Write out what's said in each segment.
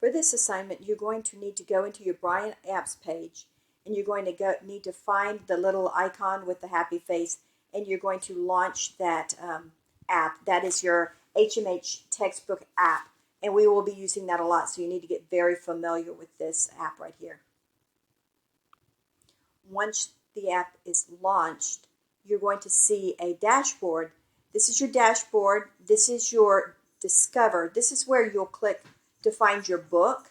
For this assignment, you're going to need to go into your Brian Apps page, and you're going to need to find the little icon with the happy face, and you're going to launch that app. That is your HMH textbook app, and we will be using that a lot, so you need to get very familiar with this app right here. Once the app is launched, you're going to see a dashboard. This is your dashboard. This is your Discover. This is where you'll click to find your book,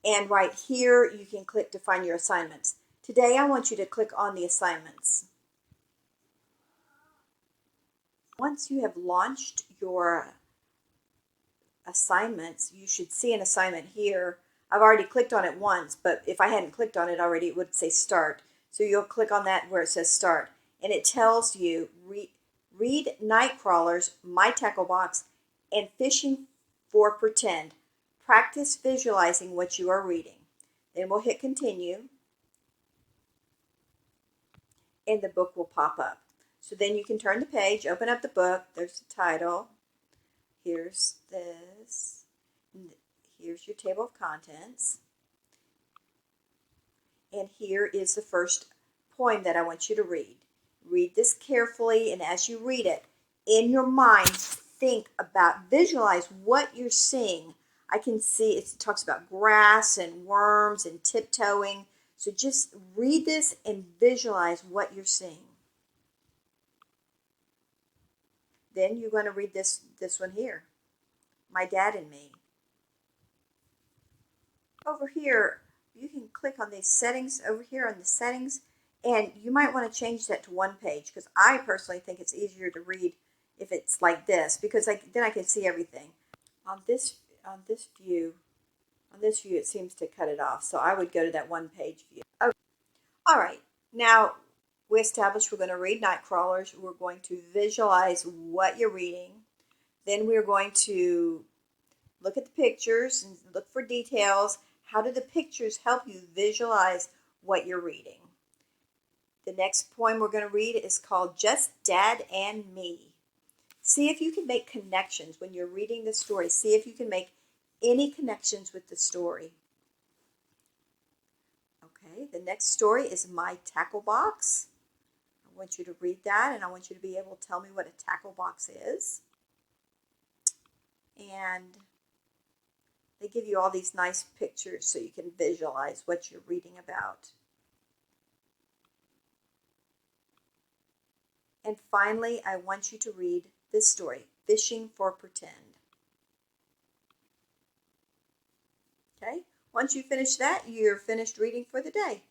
and right here you can click to find your assignments. Today I want you to click on the assignments. Once you have launched your assignments, you should see an assignment here. I've already clicked on it once, but if I hadn't clicked on it already, it would say start. So you'll click on that where it says start, and it tells you read Nightcrawlers, My Tackle Box, and Fishing for Pretend. Practice visualizing what you are reading. Then we'll hit continue, and the book will pop up. So then you can turn the page, open up the book. There's the title. Here's this. Here's your table of contents. And here is the first poem that I want you to read. Read this carefully, and as you read it, in your mind, think about, visualize what you're seeing. I can see it talks about grass and worms and tiptoeing. So just read this and visualize what you're seeing. Then you're going to read this one here, My Dad and Me. Over here, you can click on these settings over here on the settings, and you might want to change that to one page, because I personally think it's easier to read if it's like this, because then I can see everything. On this view, it seems to cut it off, so I would go to that one page view. Okay. All right, now we established we're going to read Nightcrawlers. We're going to visualize what you're reading. Then we're going to look at the pictures and look for details. How do the pictures help you visualize what you're reading? The next poem we're going to read is called Just Dad and Me. See if you can make connections when you're reading the story. See if you can make any connections with the story. Okay, the next story is My Tackle Box. I want you to read that, and I want you to be able to tell me what a tackle box is. And they give you all these nice pictures so you can visualize what you're reading about. And finally, I want you to read this story, Fishing for Pretend. Okay, once you finish that, you're finished reading for the day.